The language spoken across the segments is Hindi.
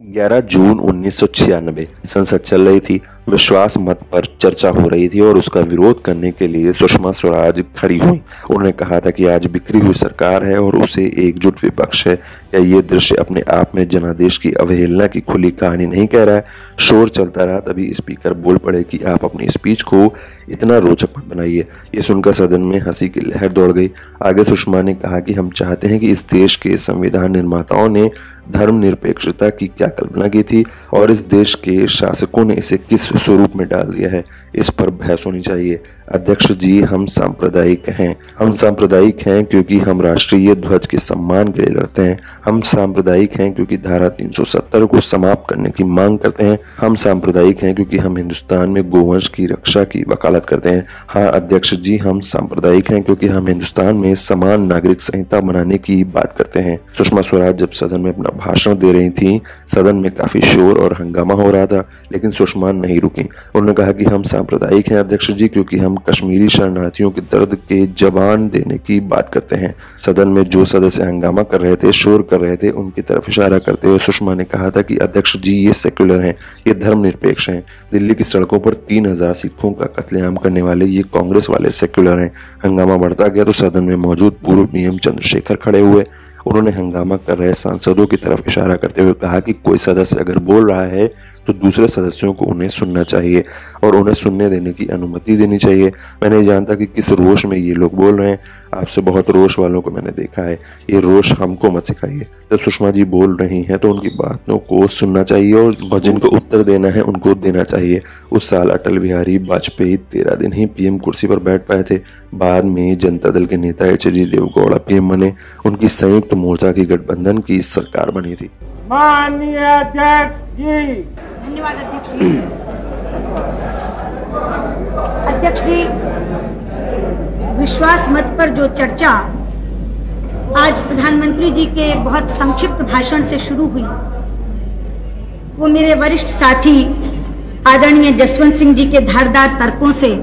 11 जून 1996 संसद चल रही थी। विश्वास मत पर चर्चा हो रही थी और उसका विरोध करने के लिए सुषमा स्वराज खड़ी हुई। उन्होंने कहा था कि आज बिखरी हुई सरकार है और उसे एकजुट विपक्ष है। क्या ये दृश्य अपने आप में जनादेश की अवहेलना की खुली कहानी नहीं कह रहा है? शोर चलता रहा, तभी स्पीकर बोल पड़े कि आप अपनी स्पीच को इतना रोचक मत बनाइए। ये सुनकर सदन में हंसी की लहर दौड़ गई। आगे सुषमा ने कहा कि हम चाहते हैं कि इस देश के संविधान निर्माताओं ने धर्मनिरपेक्षता की क्या कल्पना की थी और इस देश के शासकों ने इसे किस स्वरूप में डाल दिया है, इस पर बहस होनी चाहिए। अध्यक्ष जी, हम सांप्रदायिक हैं। हम सांप्रदायिक हैं क्योंकि हम राष्ट्रीय ध्वज के सम्मान के लिए लड़ते हैं। हम सांप्रदायिक हैं क्योंकि धारा 370 को समाप्त करने की मांग करते हैं। हम सांप्रदायिक हैं क्योंकि हम हिंदुस्तान में गोवंश की रक्षा की वकालत करते हैं। हाँ अध्यक्ष जी, हम सांप्रदायिक हैं क्योंकि हम हिंदुस्तान में समान नागरिक संहिता बनाने की बात करते हैं। सुषमा स्वराज जब सदन में अपना भाषण दे रही थी, सदन में काफी शोर और हंगामा हो रहा था, लेकिन सुषमा नहीं रुकी। उन्होंने कहा कि हम सांप्रदायिक हैं अध्यक्ष जी क्योंकि हम कश्मीरी शरणार्थियों के दर्द के जबान देने की बात करते हैं। सदन में जो सदस्य हंगामा कर रहे थे, शोर कर रहे थे, उनकी तरफ इशारा करते हुए सुषमा ने कहा था कि अध्यक्ष जी, ये सेक्युलर हैं, ये धर्मनिरपेक्ष हैं। दिल्ली की सड़कों पर 3000 सिखों का कत्लेआम करने वाले ये कांग्रेस वाले सेक्युलर हैं। हंगामा बढ़ता गया तो सदन में मौजूद पूर्व पीएम चंद्रशेखर खड़े हुए। उन्होंने हंगामा कर रहे सांसदों की तरफ इशारा करते हुए कहा कि कोई सदस्य अगर बोल रहा है तो दूसरे सदस्यों को उन्हें सुनना चाहिए और उन्हें सुनने देने की अनुमति देनी चाहिए। मैं नहीं जानता कि किस रोष में ये लोग बोल रहे हैं। आपसे बहुत रोष वालों को मैंने देखा है, ये रोष हमको मत सिखाइए। जब सुषमा जी बोल रही हैं तो उनकी बातों को सुनना चाहिए और जिनको उत्तर देना है उनको देना चाहिए। उस साल अटल बिहारी वाजपेयी 13 दिन ही पीएम कुर्सी पर बैठ पाए थे। बाद में जनता दल के नेता एच.डी. देवेगौड़ा पीएम बने। उनकी संयुक्त मोर्चा की गठबंधन की सरकार बनी थी। माननीय अध्यक्ष जी। धन्यवाद अध्यक्ष जी। अध्यक्ष जी, विश्वास मत पर जो चर्चा आज प्रधानमंत्री जी के बहुत संक्षिप्त भाषण से शुरू हुई, वो मेरे वरिष्ठ साथी आदरणीय जसवंत सिंह जी के धारदार तर्कों से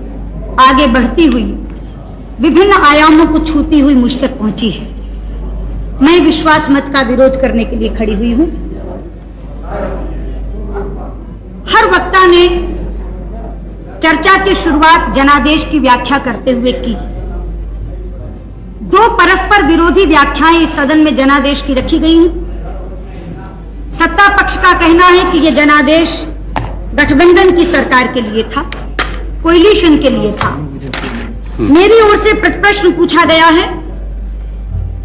आगे बढ़ती हुई विभिन्न आयामों को छूती हुई मुझ तक पहुंची है। मैं विश्वास मत का विरोध करने के लिए खड़ी हुई हूं। हर वक्ता ने चर्चा की शुरुआत जनादेश की व्याख्या करते हुए की। दो परस्पर विरोधी व्याख्याएं इस सदन में जनादेश की रखी गई हैं। सत्ता पक्ष का कहना है कि यह जनादेश गठबंधन की सरकार के लिए था, कोएलिशन के लिए था। मेरी ओर से प्रश्न पूछा गया है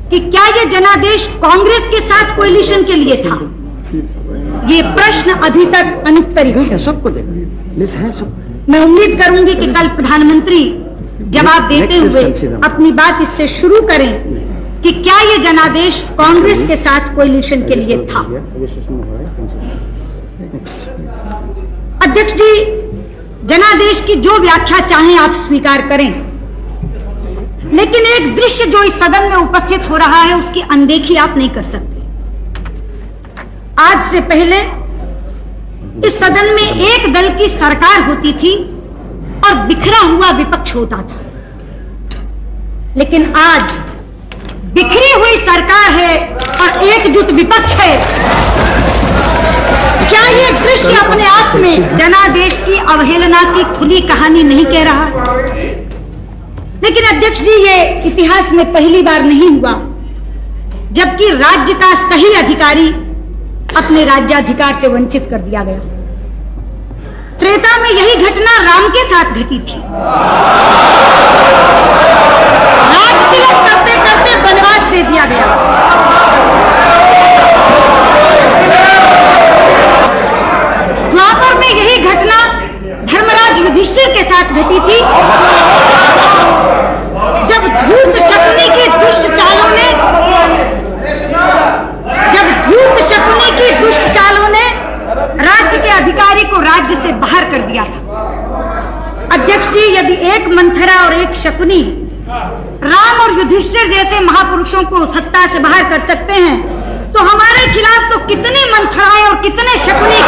कि क्या यह जनादेश कांग्रेस के साथ कोएलिशन के लिए था? ये प्रश्न अभी तक अनुत्तरित है। सबको मैं उम्मीद करूंगी कि कल प्रधानमंत्री जवाब देते हुए अपनी बात इससे शुरू करें कि क्या ये जनादेश कांग्रेस के साथ कोएलिशन के लिए था। अध्यक्ष जी, जनादेश की जो व्याख्या चाहें आप स्वीकार करें, लेकिन एक दृश्य जो इस सदन में उपस्थित हो रहा है उसकी अनदेखी आप नहीं कर सकते। आज से पहले इस सदन में एक दल की सरकार होती थी और बिखरा हुआ विपक्ष होता था, लेकिन आज बिखरी हुई सरकार है और एकजुट विपक्ष है। क्या ये दृश्य अपने आप में जनादेश की अवहेलना की खुली कहानी नहीं कह रहा? लेकिन अध्यक्ष जी, ये इतिहास में पहली बार नहीं हुआ जबकि राज्य का सही अधिकारी अपने राज्याधिकार से वंचित कर दिया गया। त्रेता में यही घटना राम के साथ घटी थी। राज तिलक करते करते वनवास दे दिया गया। द्वापर में यही घटना धर्मराज युधिष्ठिर के साथ घटी थी, जब धूर्त शकुनी की दुष्ट चालों ने राज्य के अधिकारी को राज्य से बाहर कर दिया था। अध्यक्ष जी, यदि एक मंथरा और एक शकुनी राम और युधिष्ठिर जैसे महापुरुषों को सत्ता से बाहर कर सकते हैं, तो हमारे खिलाफ तो कितने मंथराएं और कितने शकुनी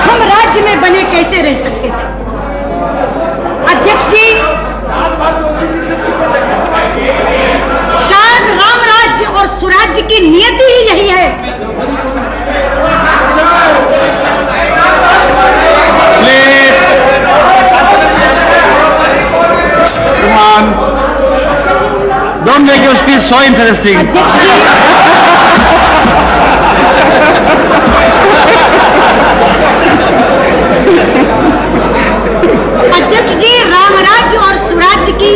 हम राज्य में बने कैसे रह सकते थे? अध्यक्ष जी, शायद राम राज्य और सुराज्य की नियति ही यही है is so interesting. अध्यक्ष जी, रामराज्य और सुराज्य की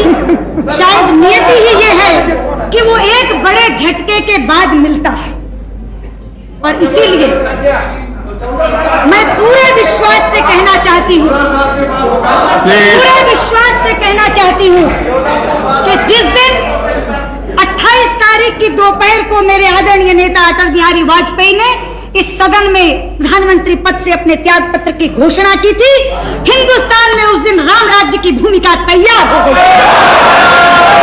शायद नियति ही ये है कि वो एक बड़े झटके के बाद मिलता है, और इसीलिए मैं पूरे विश्वास से कहना चाहती हूँ, कि जिस दिन 28 तारीख की दोपहर को मेरे आदरणीय नेता अटल बिहारी वाजपेयी ने इस सदन में प्रधानमंत्री पद से अपने त्याग पत्र की घोषणा की थी, हिंदुस्तान में उस दिन राम राज्य की भूमिका तैयार हो गई।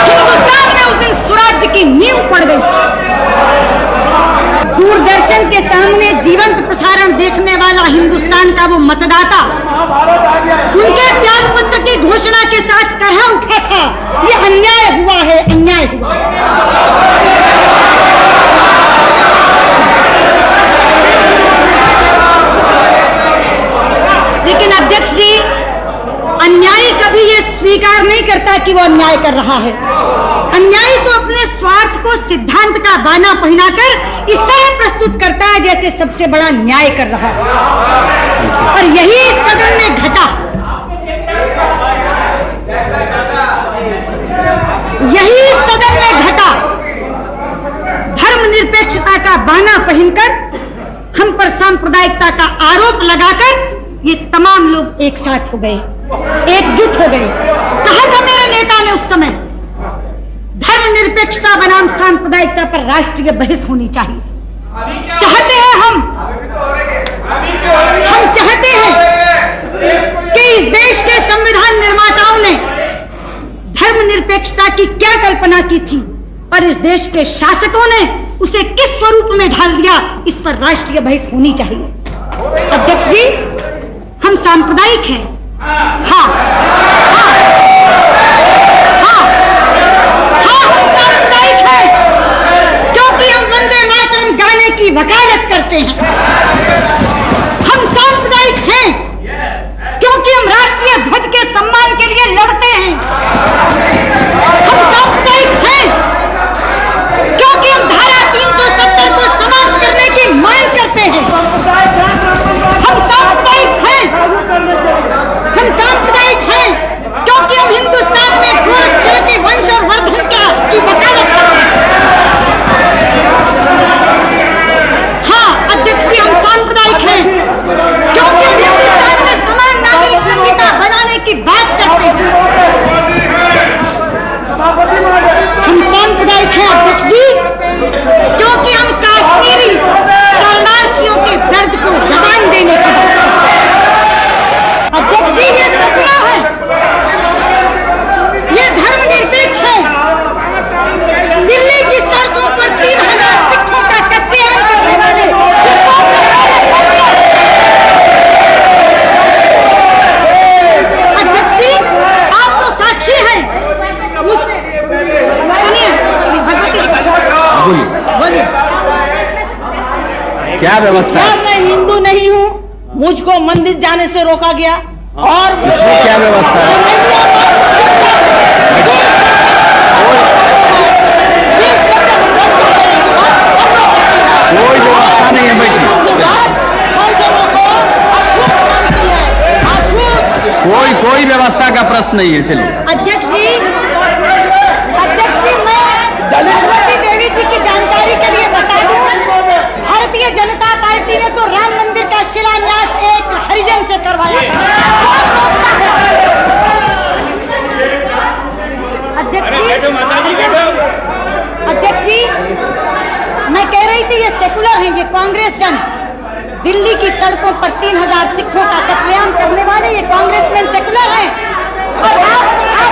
हिंदुस्तान में उस दिन स्वराज्य की नींव पड़ गई थी। दूरदर्शन के सामने जीवंत प्रसारण देखने वाला हिंदुस्तान का वो मतदाता उनके त्याग पत्र की घोषणा के साथ करहा उठा था, ये अन्याय हुआ है, अन्याय हुआ। लेकिन अध्यक्ष जी, अन्यायी कभी ये स्वीकार नहीं करता कि वो अन्याय कर रहा है। अन्यायी तो अपने स्वार्थ को सिद्धांत का बाना पहनाकर इस तरह प्रस्तुत करता है जैसे सबसे बड़ा न्याय कर रहा है, और यही इस सदन में घटा। यही इस सदन में घटा। धर्मनिरपेक्षता का बाना पहनकर हम पर सांप्रदायिकता का आरोप लगाकर ये तमाम लोग एक साथ हो गए, एकजुट हो गए। कहा था मेरे नेता ने उस समय, धर्मनिरपेक्षता बनाम सांप्रदायिकता पर राष्ट्रीय बहस होनी चाहिए। चाहते हैं हम चाहते हैं कि इस देश के संविधान निर्माताओं ने धर्मनिरपेक्षता की क्या कल्पना की थी और इस देश के शासकों ने उसे किस स्वरूप में ढाल दिया, इस पर राष्ट्रीय बहस होनी चाहिए। अध्यक्ष जी, हम सांप्रदायिक हैं, हाँ, हम सांप्रदायिक हैं क्योंकि हम वंदे मातरम गाने की वकालत करते हैं। हम सांप्रदायिक हैं क्योंकि हम राष्ट्रीय ध्वज के सम्मान के लिए लड़ते हैं। हम सांप्रदायिक हैं क्योंकि हम धारा 370 को समाप्त करने की मांग करते हैं। हम सांप्रदायिक हैं क्योंकि हम हिंदुस्तान में गोरक्षा के वंश और वर्धन की वकालत करते हैं। हाँ अध्यक्ष जी, हम सांप्रदायिक हैं क्योंकि हम हिंदुस्तान में समान नागरिक संहिता बनाने की बात करते हैं। हम सांप्रदायिक हैं अध्यक्ष जी क्योंकि हम कश्मीरी शरणार्थियों के दर्द को जबान देने की अध्यक्ष जी, ये सपना है, ये धर्मनिरपेक्ष है। दिल्ली की सड़कों पर 3000 सिखों का कत्लेआम करने वाले अध्यक्ष जी, आप तो साक्षी हैं। सुनिए भगवती जी, बोलिए क्या व्यवस्था है? मैं हिंदू नहीं हूँ, मुझको मंदिर जाने से रोका गया। और इसमें क्या व्यवस्था है? कोई व्यवस्था नहीं है भाई, कोई व्यवस्था का प्रश्न नहीं है। चलिए अध्यक्ष जी, मैं भगवती देवी जी की जानकारी के लिए बता दूं, भारतीय जनता पार्टी ने तो राम मंदिर का शिलान्यास एक हरिजन से करवाया था। अध्यक्ष जी, मैं कह रही थी ये सेकुलर है, ये कांग्रेस जन। दिल्ली की सड़कों पर 3000 सिखों का कत्लेआम करने वाले ये कांग्रेसमैन सेकुलर हैं, और आप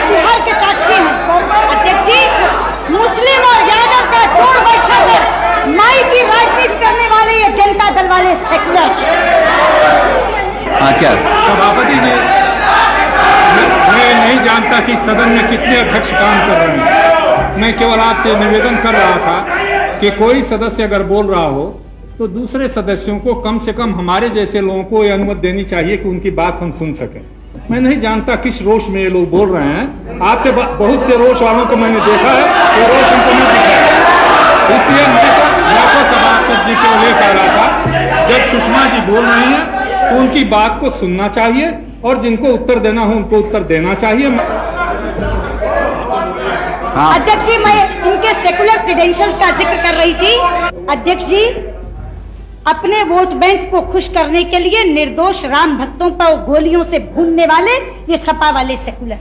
बिहार के साक्षी हैं। अध्यक्ष जी, मुस्लिम और यादव का जोड़ बैठाकर माई की राजनीति करने वाले ये जनता दल वाले सेकुलर हैं। क्या सभापति जी, मैं नहीं जानता कि सदन में कितने अध्यक्ष काम कर रहे हैं। मैं केवल आपसे निवेदन कर रहा था कि कोई सदस्य अगर बोल रहा हो तो दूसरे सदस्यों को कम से कम हमारे जैसे लोगों को यह अनुमति देनी चाहिए कि उनकी बात हम सुन सकें। मैं नहीं जानता किस रोष में ये लोग बोल रहे हैं। आपसे बहुत से रोष वालों को मैंने देखा है, ये रोष उनको नहीं दिखा है। इसलिए मैं तो सभापति जी के लिए कह रहा था, जब सुषमा जी बोल रही हैं तो उनकी बात को सुनना चाहिए और जिनको उत्तर देना हो उनको उत्तर देना चाहिए। अध्यक्ष जी, मैं इनके सेकुलर क्रेडेंशियल्स का जिक्र कर रही थी। अध्यक्ष जी, अपने वोट बैंक को खुश करने के लिए निर्दोष राम भक्तों पर गोलियों से भूनने वाले ये सपा वाले सेकुलर,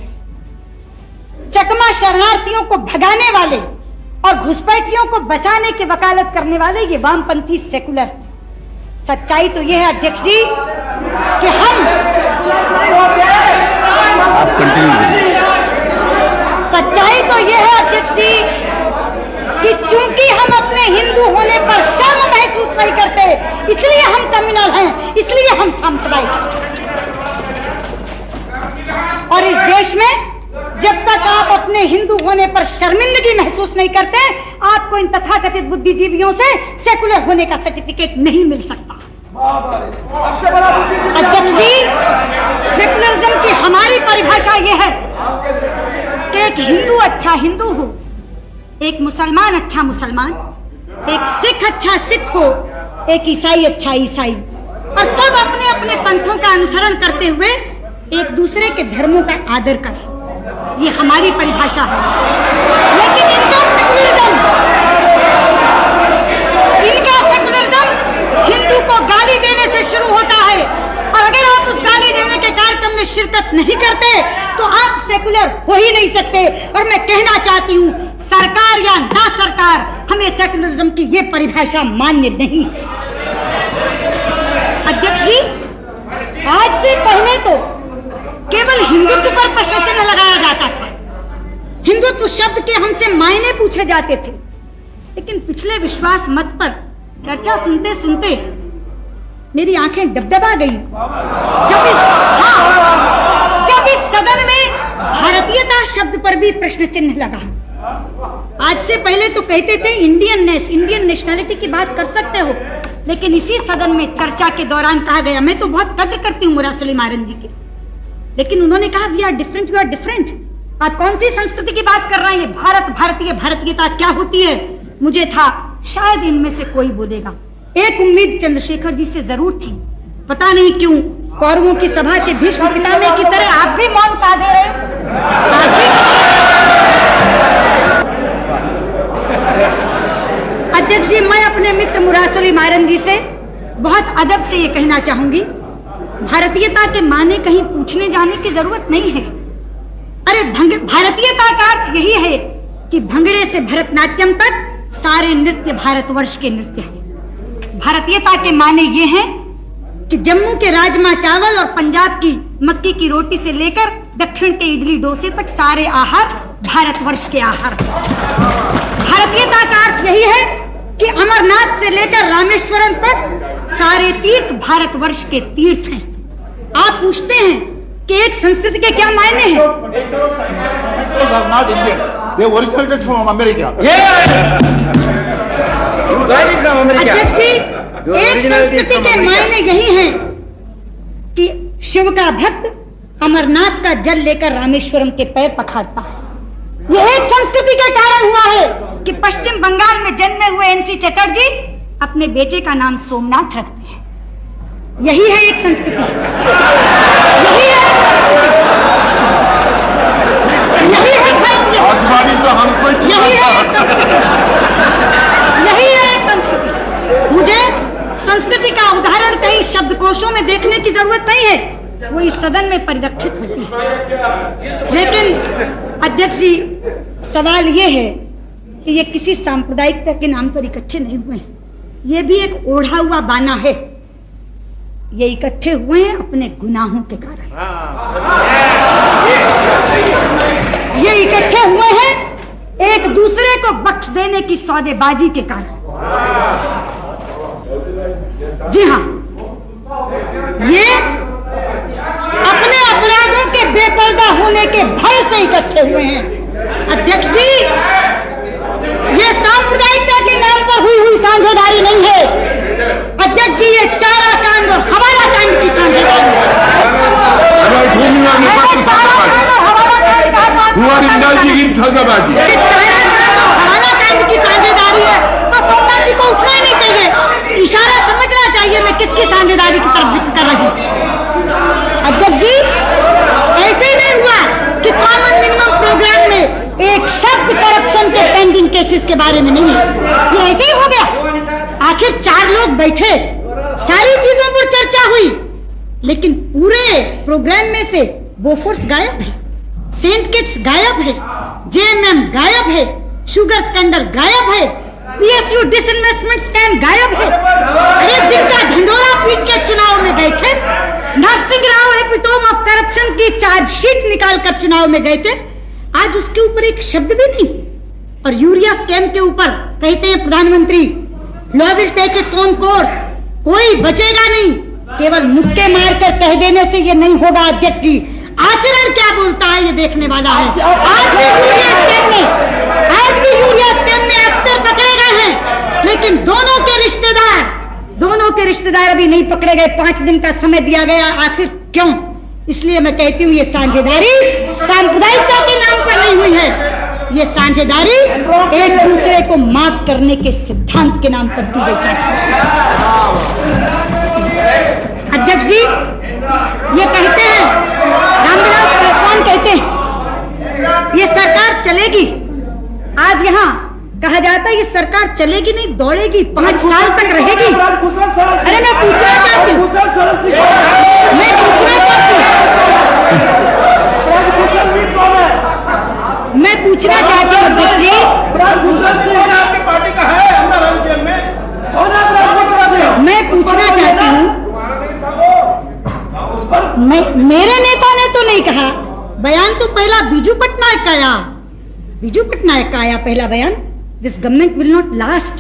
चकमा शरणार्थियों को भगाने वाले और घुसपैठियों को बचाने की वकालत करने वाले ये वामपंथी सेकुलर। सच्चाई तो यह है अध्यक्ष जी कि सच्चाई तो यह है अध्यक्ष जी कि चूंकि हम अपने हिंदू होने पर शर्म महसूस नहीं करते, इसलिए हम कम्युनल हैं, इसलिए हम सांप्रदायिक हैं। और इस देश में जब तक आप अपने हिंदू होने पर शर्मिंदगी महसूस नहीं करते, आपको इन तथाकथित बुद्धिजीवियों से सेकुलर होने का सर्टिफिकेट नहीं मिल सकता। अध्यक्ष जी, सेकुलरिज्म की हमारी परिभाषा यह है कि एक हिंदू अच्छा हिंदू हो, एक मुसलमान अच्छा मुसलमान, एक सिख अच्छा सिख हो, एक ईसाई अच्छा ईसाई, और सब अपने अपने पंथों का अनुसरण करते हुए एक दूसरे के धर्मों का आदर करें। ये हमारी परिभाषा है। लेकिन इनका सेकुलरिज्म हिंदू को गाली देने से शुरू होता है, और अगर आप उस गाली देने के कार्यक्रम में शिरकत नहीं करते तो आप सेकुलर हो ही नहीं सकते। और मैं कहना चाहती हूँ, सरकार या ना सरकार, हमें सेकुलरिज्म की ये परिभाषा मान्य नहीं है। अध्यक्ष जी, आज से पहले तो केवल हिंदुत्व पर प्रश्न चिन्ह लगाया जाता था, हिंदुत्व शब्द के हमसे मायने पूछे जाते थे। लेकिन पिछले विश्वास मत पर चर्चा सुनते सुनते मेरी आंखें डबडबा गई जब इस सदन में भारतीयता शब्द पर भी प्रश्न चिन्ह लगा। आज से पहले तो कहते थे इंडियन नेशनलिटी की बात कर सकते हो, लेकिन इसी सदन में चर्चा के दौरान कहा गया, मैं तो बहुत कद्र करती हूँ मुरासली मारन जी की, लेकिन उन्होंने कहा we are different, you are different. आप कौन सी संस्कृति की बात कर रहे हैं? भारतीयता क्या होती है? मुझे था शायद इनमें से कोई बोलेगा। एक उम्मीद चंद्रशेखर जी से जरूर थी, पता नहीं क्यों कौरवों की सभा के भीष्म पितामह की तरह आप भी मौन साधे रहे। अध्यक्ष जी, मैं अपने मित्र मुरासली मारन जी से बहुत अदब से ये कहना चाहूंगी, भारतीयता के माने कहीं पूछने जाने की जरूरत नहीं है। अरे भारतीयता का अर्थ यही है कि भंगड़े से भरतनाट्यम तक सारे नृत्य भारतवर्ष के नृत्य हैं। भारतीयता के माने ये हैं कि जम्मू के राजमा चावल और पंजाब की मक्की की रोटी से लेकर दक्षिण के इडली डोसे तक सारे आहार भारतवर्ष के आहार। भारतीयता का अर्थ यही है कि अमरनाथ से लेकर रामेश्वरम तक सारे तीर्थ भारतवर्ष के तीर्थ हैं। आप पूछते हैं कि एक संस्कृति के क्या मायने हैं? अध्यक्ष जी, एक संस्कृति के मायने यही हैं कि शिव का भक्त अमरनाथ का जल लेकर रामेश्वरम के पैर पखारता है। यह एक संस्कृति के कारण हुआ है कि पश्चिम बंगाल में जन्मे हुए एनसी चटर्जी अपने बेटे का नाम सोमनाथ रखते हैं। यही है एक संस्कृति, यही है एक संस्कृति, यही है भारतीय, यही है एक संस्कृति, यही है एक संस्कृति। मुझे संस्कृति का उदाहरण कहीं शब्दकोशों में देखने की जरूरत नहीं है, वो इस सदन में परिलक्षित होती है। लेकिन अध्यक्ष जी, सवाल ये है कि ये किसी सांप्रदायिकता के नाम पर इकट्ठे नहीं हुए हैं, ये भी एक ओढ़ा हुआ बाना है। ये इकट्ठे हुए हैं अपने गुनाहों के कारण, ये इकट्ठे हुए हैं एक दूसरे को बख्श देने की सौदेबाजी के कारण। जी हाँ, ये अपने अपराधों के बेपर्दा होने के भय से इकट्ठे हुए हैं। अध्यक्ष जी, ये सांप्रदायिकता के नाम पर हुई साझेदारी नहीं है। अध्यक्ष जी, ये चारा कांड और हवाला कांड की साझेदारी है। साझेदारी की तरफ जिक्र कर रही हूं। अध्यक्ष जी, ऐसे ही नहीं हुआ कि कॉमन मिनिमम प्रोग्राम में एक शब्द करप्शन के पेंडिंग केसेस के बारे में नहीं है, ये ऐसे ही हो गया। आखिर 4 लोग बैठे, सारी चीजों पर चर्चा हुई, लेकिन पूरे प्रोग्राम में से बोफोर्स गायब है, सेंट किट्स गायब है, जेएमएम गायब है, शुगर स्कैंडल गायब है, पीएसयू डिसइन्वेस्टमेंट स्कैम गायब है। अरे जिनका ढिंडोरा पीट के चुनाव में गए थे, Narasimha Rao epitome of corruption की चार्जशीट निकालकर चुनाव में गए थे, आज उसके ऊपर एक शब्द भी नहीं। और यूरिया स्कैम के ऊपर कहते हैं प्रधानमंत्री, law will take its own course, कोई बचेगा नहीं। केवल मुक्के मारकर कह देने से ये नहीं होगा अध्यक्ष जी, आचरण क्या बोलता है ये देखने वाला है। आज भी यूरिया स्कैम में अफसर पकड़े गए हैं, लेकिन दोनों के रिश्तेदार अभी नहीं पकड़े गए। 5 दिन का समय दिया गया, आखिर क्यों? इसलिए मैं कहती हूँ ये साझेदारी सांप्रदायिकता के नाम पर नहीं हुई है, ये साझेदारी एक दूसरे को माफ करने के सिद्धांत के नाम पर की गई साझेदारी। अध्यक्ष जी, ये कहते हैं, रामविलास पासवान कहते हैं ये सरकार चलेगी। आज यहाँ कहा जाता है ये सरकार चलेगी नहीं, दौड़ेगी, 5 साल तक रहेगी। अरे मैं पूछना चाहती हूँ अध्यक्ष जी, मैं पूछना चाहती हूँ, मेरे नेता ने तो नहीं कहा, बयान तो पहला बीजू पटनायक का आया पहला बयान, this government will not last.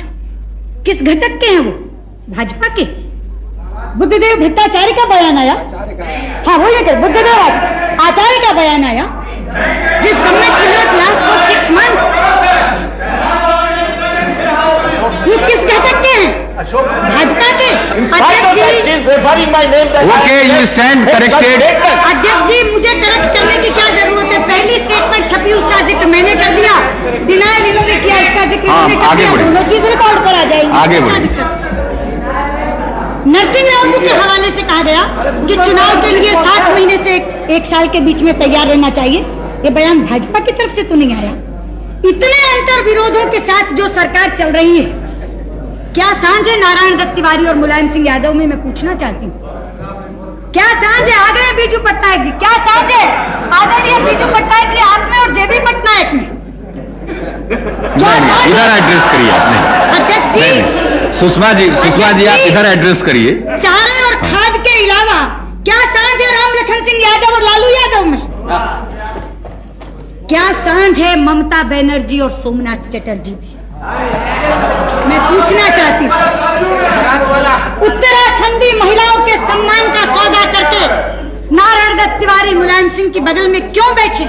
किस घटक के हैं वो? भाजपा के। बुद्धदेव भट्टाचार्य का बयान आया, हाँ वही मैं बुद्धदेव आचार्य का बयान आया, this government will not last for 6 months। ये किस घटक के हैं? भाजपा के। Okay, you stand corrected. अध्यक्ष जी, मुझे करेक्ट करने की क्या जरूरत है? पहली स्टेटमेंट छपी, उसका जिक्र मैंने कर दिया, डिनायल इन्होंने किया, उसका जिक्र मैंने कर दिया, दोनों चीज रिकॉर्ड पर आ जाएंगी। आगे बढ़िए। नरसिंह राव जी के हवाले से कहा गया कि चुनाव के लिए 7 महीने से 1 साल के बीच में तैयार रहना चाहिए। ये बयान भाजपा की तरफ से तो नहीं आया। इतने अंतर विरोधों के साथ जो सरकार चल रही है, क्या सांझ है नारायण दत्त तिवारी और मुलायम सिंह यादव में? मैं पूछना चाहती हूँ, क्या सांझ है? आ गए बीजू पटनायक जी, क्या सांझ है आदरणीय बीजू पटनायक जी आप में और जेबी पटनायक में? इधर एड्रेस करिए आपने अध्यक्ष जी। सुषमा जी आप इधर एड्रेस करिए। चारे और खाद के अलावा क्या सांझ है राम लखन सिंह यादव और लालू यादव में? क्या सांझ है ममता बनर्जी और सोमनाथ चटर्जी में? मैं पूछना चाहती हूँ, उत्तराखंडी महिलाओं के सम्मान का सौदा करके नारायण दत्त तिवारी मुलायम सिंह की बगल में क्यों बैठे?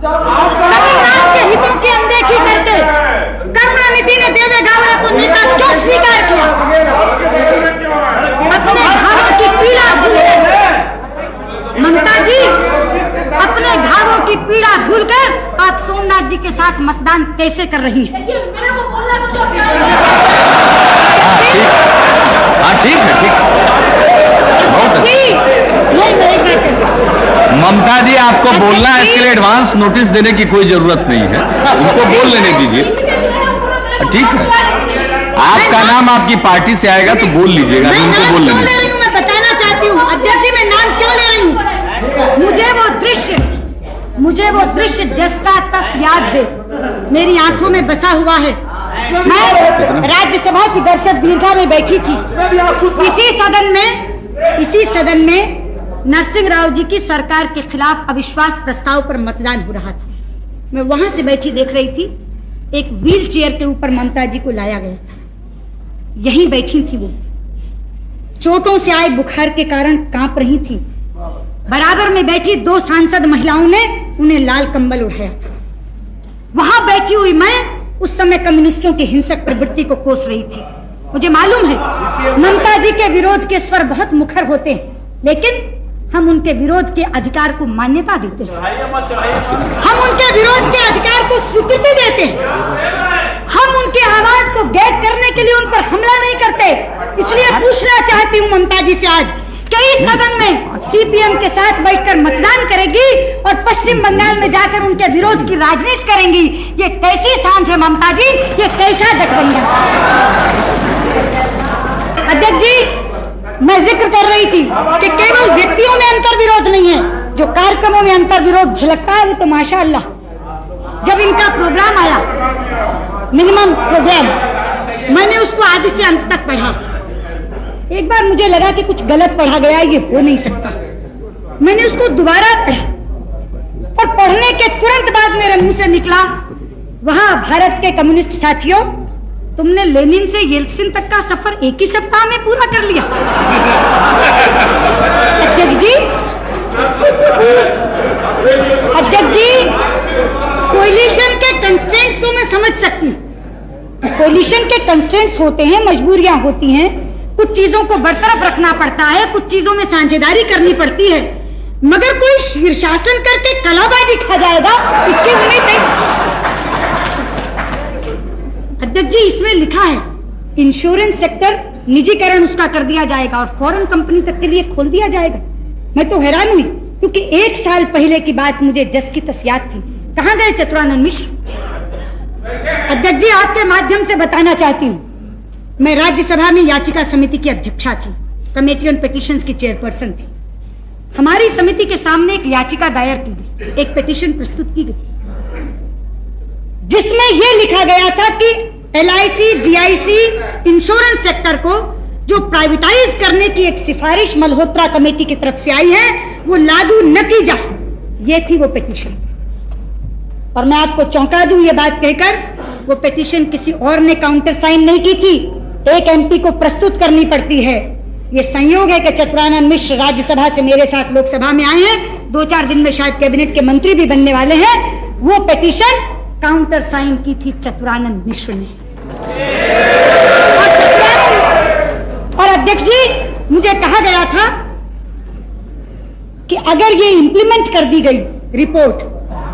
कमलनाथ के हितों की अनदेखी करके करुणानिधि ने देवे गौड़ा को नेता क्यों स्वीकार किया? अपने घावों की पीड़ा भूलकर, ममता जी, अपने घावों की पीड़ा भूलकर आप सोमनाथ जी के साथ मतदान कैसे कर रही हैं? ठीक है। बहुत ममता जी, आपको बोलना है, इसके लिए एडवांस नोटिस देने की कोई जरूरत नहीं है, उनको बोल लेने दीजिए। ठीक है, आपका नाम आपकी पार्टी से आएगा तो बोल लीजिएगा, उनको बोल लेने दीजिए। मैं बताना चाहती हूँ अध्यक्ष जी, मैं नाम क्यों ले रही हूँ? मुझे वो दृश्य जिसका तस याद है, मेरी आंखों में बसा हुआ है। मैं राज्यसभा की दर्शक दीर्घा में बैठी थी, इसी सदन में नरसिंह राव जी की सरकार के खिलाफ अविश्वास प्रस्ताव पर मतदान हो रहा था। मैं वहां से बैठी देख रही थी, एक व्हील चेयर के ऊपर ममता जी को लाया गया था, यहीं बैठी थी वो, चोटों से आए बुखार के कारण कांप रही थी। बराबर में बैठी 2 सांसद महिलाओं ने उन्हें लाल कंबल उठाया था। वहां बैठी हुई मैं उस समय कम्युनिस्टों की हिंसक प्रवृत्ति को कोस रही थी। मुझे मालूम है ममता जी के विरोध के स्वर बहुत मुखर होते हैं, लेकिन हम उनके विरोध के अधिकार को मान्यता देते हैं, हम उनके विरोध के अधिकार को स्वीकृति देते हैं, हम उनकी आवाज को गैर करने के लिए उन पर हमला नहीं करते। इसलिए पूछना चाहती हूं ममता जी से आज कि इस सदन में सीपीएम के साथ बैठकर मतदान करेगी और पश्चिम बंगाल में जाकर उनके विरोध की राजनीति करेंगी। ये कैसी सांझ है ममता जी, ये कैसा गठबंधन? अध्यक्ष जी, मैं जिक्र कर रही थी कि केवल व्यक्तियों में अंतर विरोध नहीं है, जो कार्यक्रमों में अंतर विरोध झलकता है वो तो माशाअल्लाह। जब इनका प्रोग्राम आया, मिनिमम प्रोग्राम, मैंने उसको आदि से अंत तक पढ़ा। एक बार मुझे लगा कि कुछ गलत पढ़ा गया, ये हो नहीं सकता। मैंने उसको दोबारा पढ़ा और पढ़ने के तुरंत बाद मेरे मुंह से निकला, वहां भारत के कम्युनिस्ट साथियों, तुमने लेनिन से येल्त्सिन तक का सफर एक ही सप्ताह में पूरा कर लिया। अध्यक्ष जी, कोलिशन के कंस्ट्रेंट्स तो मैं समझ सकती हूँ। कोलिशन के कंस्ट्रेंट्स होते हैं, मजबूरियां होती हैं, कुछ चीजों को बरतरफ रखना पड़ता है, कुछ चीजों में साझेदारी करनी पड़ती है, मगर कोई शीर्षासन करके कलाबाजी खा जाएगा इसकी उम्मीद नहीं। अध्यक्ष जी, इसमें लिखा है इंश्योरेंस सेक्टर निजीकरण उसका कर दिया जाएगा और फॉरेन कंपनी तक के लिए खोल दिया जाएगा। मैं तो हैरान हुई, क्योंकि 1 साल पहले की बात मुझे जस की तस याद थी। कहां गए चतुरानंद मिश्र? अध्यक्ष जी, आपके माध्यम से बताना चाहती हूँ, मैं राज्यसभा में याचिका समिति की अध्यक्षा थी, कमेटी ऑन पिटीशंस की चेयरपर्सन थी। हमारी समिति के सामने एक याचिका दायर की गई, एक पिटीशन प्रस्तुत की गई, जिसमें यह लिखा गया था कि LIC, GIC इंश्योरेंस सेक्टर को जो प्राइवेटाइज करने की एक सिफारिश मल्होत्रा कमेटी की तरफ से आई है, वो लागू न की जाए। ये थी वो पिटीशन। और मैं आपको चौंका दूं ये बात कहकर, वो पिटीशन किसी और ने काउंटर साइन नहीं की थी, एक MP को प्रस्तुत करनी पड़ती है। ये संयोग है कि चतुरानंद मिश्र राज्यसभा से मेरे साथ लोकसभा में आए हैं, 2-4 दिन में शायद कैबिनेट के मंत्री भी बनने वाले हैं। वो पिटीशन काउंटर साइन की थी चतुरानंद मिश्र ने। और अध्यक्ष जी, मुझे कहा गया था कि अगर ये इंप्लीमेंट कर दी गई रिपोर्ट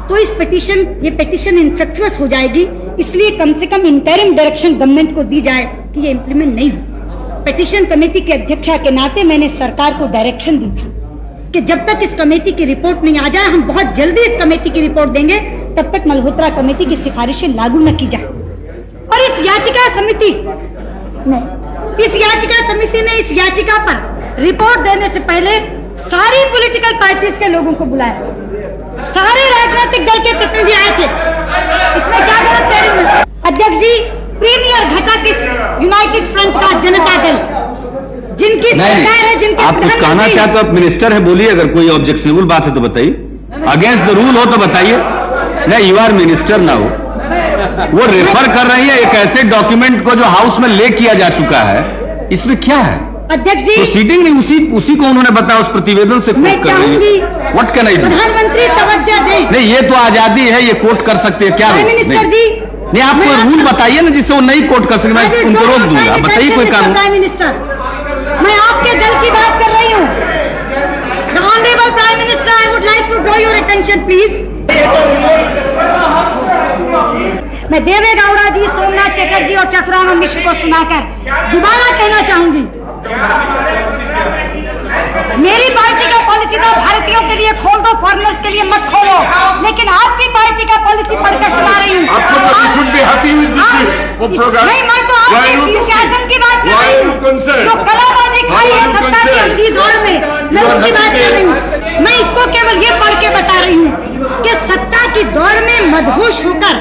तो ये पिटीशन इनफेक्चुअस हो जाएगी, इसलिए कम से कम इंटरिम डायरेक्शन गवर्नमेंट को दी जाए कि ये इंप्लीमेंट नहीं हो। पिटीशन कमेटी के अध्यक्षा के नाते मैंने सरकार को डायरेक्शन दी थी कि जब तक इस कमेटी की रिपोर्ट नहीं आ जाए, हम बहुत जल्दी इस कमेटी की रिपोर्ट देंगे, तब तक मल्होत्रा कमेटी की सिफारिशें लागू न की जाए। और इस याचिका समिति ने इस याचिका पर रिपोर्ट देने से पहले सारी पॉलिटिकल पार्टीज के लोगों को बुलाया, सारे राजनीतिक दल के प्रतिनिधि आए थे। इसमें क्या गलत कह रही हूं? अध्यक्ष जी, प्रीमियर घटक इस यूनाइटेड फ्रंट का जनता दल, जिनकी सरकार है, जिनके आप कुछ कहना चाहते हो, आप मिनिस्टर है, बोलिए। अगर कोई ऑब्जेक्शनेबल बात है तो बताइए, अगेंस्ट द रूल हो तो बताइए। नहीं, यू आर मिनिस्टर ना हो। वो रेफर कर रही है एक ऐसे डॉक्यूमेंट को जो हाउस में ले किया जा चुका है, इसमें क्या है? अध्यक्ष जी, प्रोसीडिंग नहीं, उसी को उन्होंने बताया, उस प्रतिवेदन से कोट कर रही है। What can I do? प्रधानमंत्री तवज्जो दें। नहीं, ये तो आजादी है, ये कोट कर सकते हैं, क्या मिनिस्टर जी? नहीं, आप कोई रूल बताइए ना जिससे वो नहीं कोट कर सके, मैं उनको रोक दूंगा। बताइए कोई कानून। प्राइम मिनिस्टर, मैं आपके दल की बात कर रही हूँ। The honourable prime minister, I would like to draw your attention please. मैं देवे गौड़ा जी, सोमनाथ चटर्जी और चतुरानंद मिश्र को सुनाकर दोबारा कहना चाहूंगी, मेरी पार्टी का पॉलिसी था भारतीयों के लिए खोल दो, फॉरेनर्स के लिए मत खोलो, लेकिन आपकी पार्टी का पॉलिसी पढ़कर सुना रही हूँ। नहीं, मैं तो आपके शीर्षासन की बात कर रही हूँ, जो कलाबाजी खाई है सत्ता की अंधी दौड़ में, मैं उसकी बात कर रही हूँ। मैं इसको केवल ये पढ़ के बता रही हूँ कि सत्ता की दौड़ में मदहोश होकर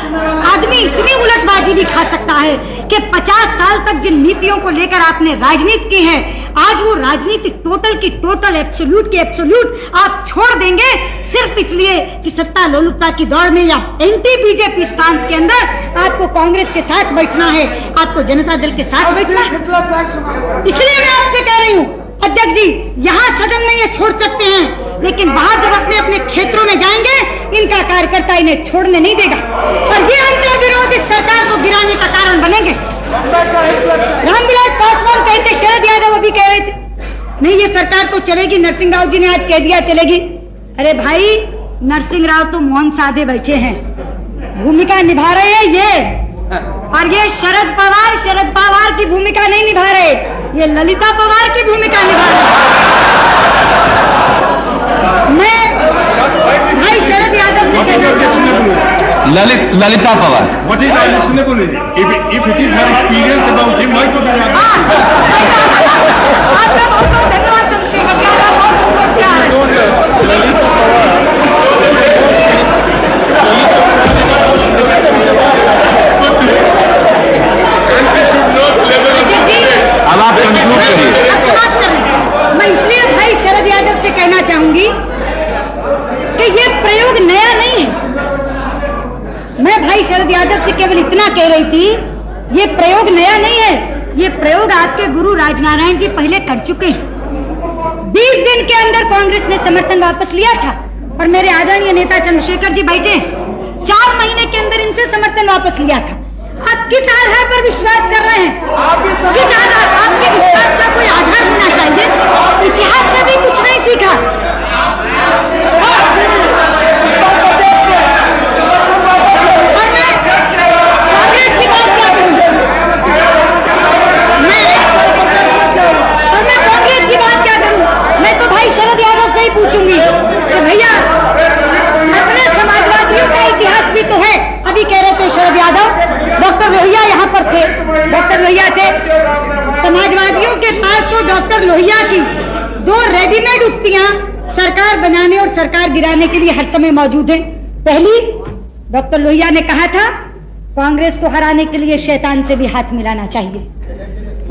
आदमी इतनी उलटबाजी भी खा सकता है कि 50 साल तक जिन नीतियों को लेकर आपने राजनीति की है, आज वो राजनीति टोटल की टोटल, एब्सोल्यूट की एब्सोल्यूट आप छोड़ देंगे, सिर्फ इसलिए कि सत्ता लोलुपता की दौड़ में या एंटी बीजेपी स्टांस के अंदर आपको कांग्रेस के साथ बैठना है, आपको जनता दल के साथ बैठना है। इसलिए मैं आपसे कह रही हूँ अध्यक्ष जी, यहाँ सदन में ये छोड़ सकते हैं, लेकिन बाहर जब अपने अपने क्षेत्रों में जाएंगे, इनका कार्यकर्ता इन्हें छोड़ने नहीं देगा और ये अंतर विरोध इस सरकार को गिराने का कारण बनेंगे। रामविलास पासवान कहते, शरद यादव अभी कह रहे थे, नहीं ये सरकार तो चलेगी, नरसिंह राव जी ने आज कह दिया चलेगी। अरे भाई, नरसिंह राव तो मौन साधे बैठे हैं, भूमिका निभा रहे हैं ये, और ये शरद पवार की भूमिका नहीं निभा रहे, ये ललिता पवार की भूमिका निभा रही है। मैं भाई शरद यादव से कहना चाहूंगी, Lalita Pawar, What is unacceptable? If it is her experience about him, why to be आपका बहुत बहुत धन्यवाद चंद्रशेखर जी, आपका बहुत सपोर्ट किया है। अब आप कंक्लूड करिए। अब समाप्त कर रहे हैं। मैं इसलिए भाई शरद यादव से कहना चाहूंगी कि ये प्रयोग नया नहीं है। मैं भाई शरद यादव से केवल इतना कह रही थी, ये प्रयोग नया नहीं है। ये प्रयोग आपके गुरु राजनारायण जी पहले कर चुके हैं। 20 दिन के अंदर कांग्रेस ने समर्थन वापस लिया था और मेरे आदरणीय नेता चंद्रशेखर जी बैठे 4 महीने के अंदर इनसे समर्थन वापस लिया था। आप किस आधार पर विश्वास कर रहे हैं? किस आधार? आपके विश्वास का कोई आधार होना चाहिए। इतिहास से भी कुछ नहीं सीखा। और मैं कांग्रेस की बात क्या करूं? मैं कांग्रेस की बात क्या करूं? मैं तो भाई शरद यादव से ही पूछूंगी कि भैया अपने समाजवादियों का इतिहास भी तो है। अभी कह रहे थे शरद यादव, डॉक्टर लोहिया यहाँ पर थे, डॉक्टर लोहिया थे। समाजवादियों के पास तो डॉक्टर लोहिया की 2 रेडीमेड उक्तियां सरकार बनाने और सरकार गिराने के लिए हर समय मौजूद हैं। पहली, डॉक्टर लोहिया ने कहा था कांग्रेस को हराने के लिए शैतान से भी हाथ मिलाना चाहिए।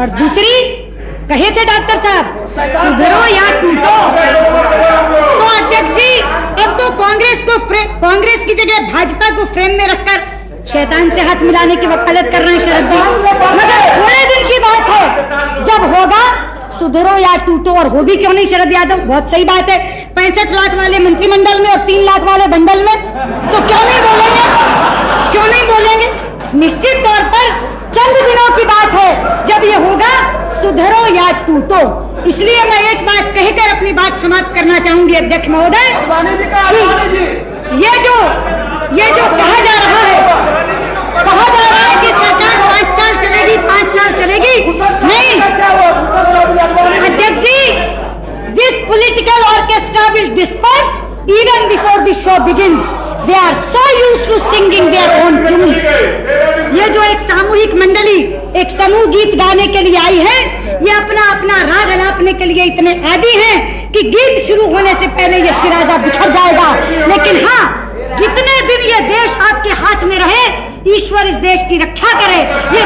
और दूसरी कहे थे डॉक्टर साहब, सुधरो या टूटो। तो अध्यक्ष जी, अब तो कांग्रेस की जगह भाजपा को फ्रेम में रखकर शैतान से हाथ मिलाने की वकालत कर रहे हैं शरद जी। मगर थोड़े दिन की बात है, जब होगा सुधरो या टूटो। और हो भी क्यों नहीं शरद यादव, बहुत सही बात है। 65 लाख वाले मंत्रिमंडल में और 3 लाख वाले बंडल में, तो क्यों नहीं बोलेंगे? क्यों नहीं बोलेंगे? निश्चित तौर पर चंद दिनों की बात है जब ये होगा सुधरो या टूटो। इसलिए मैं एक बात कहकर अपनी बात समाप्त करना चाहूंगी अध्यक्ष महोदय, ये जो कहा जा रहा है कि सरकार 5 साल चलेगी, 5 साल चलेगी, नहीं अध्यक्ष जी, this political orchestra will disperse even before the show begins. They are so used to singing their own tunes. ये जो एक सामूहिक मंडली एक समूह गीत गाने के लिए आई है, ये अपना अपना राग अलापने के लिए इतने आदी हैं कि गीत शुरू होने से पहले ये शिराजा बिखर जाएगा। लेकिन हाँ, जितने दिन ये देश आपके हाथ में रहे, ईश्वर इस देश की रक्षा करे। ये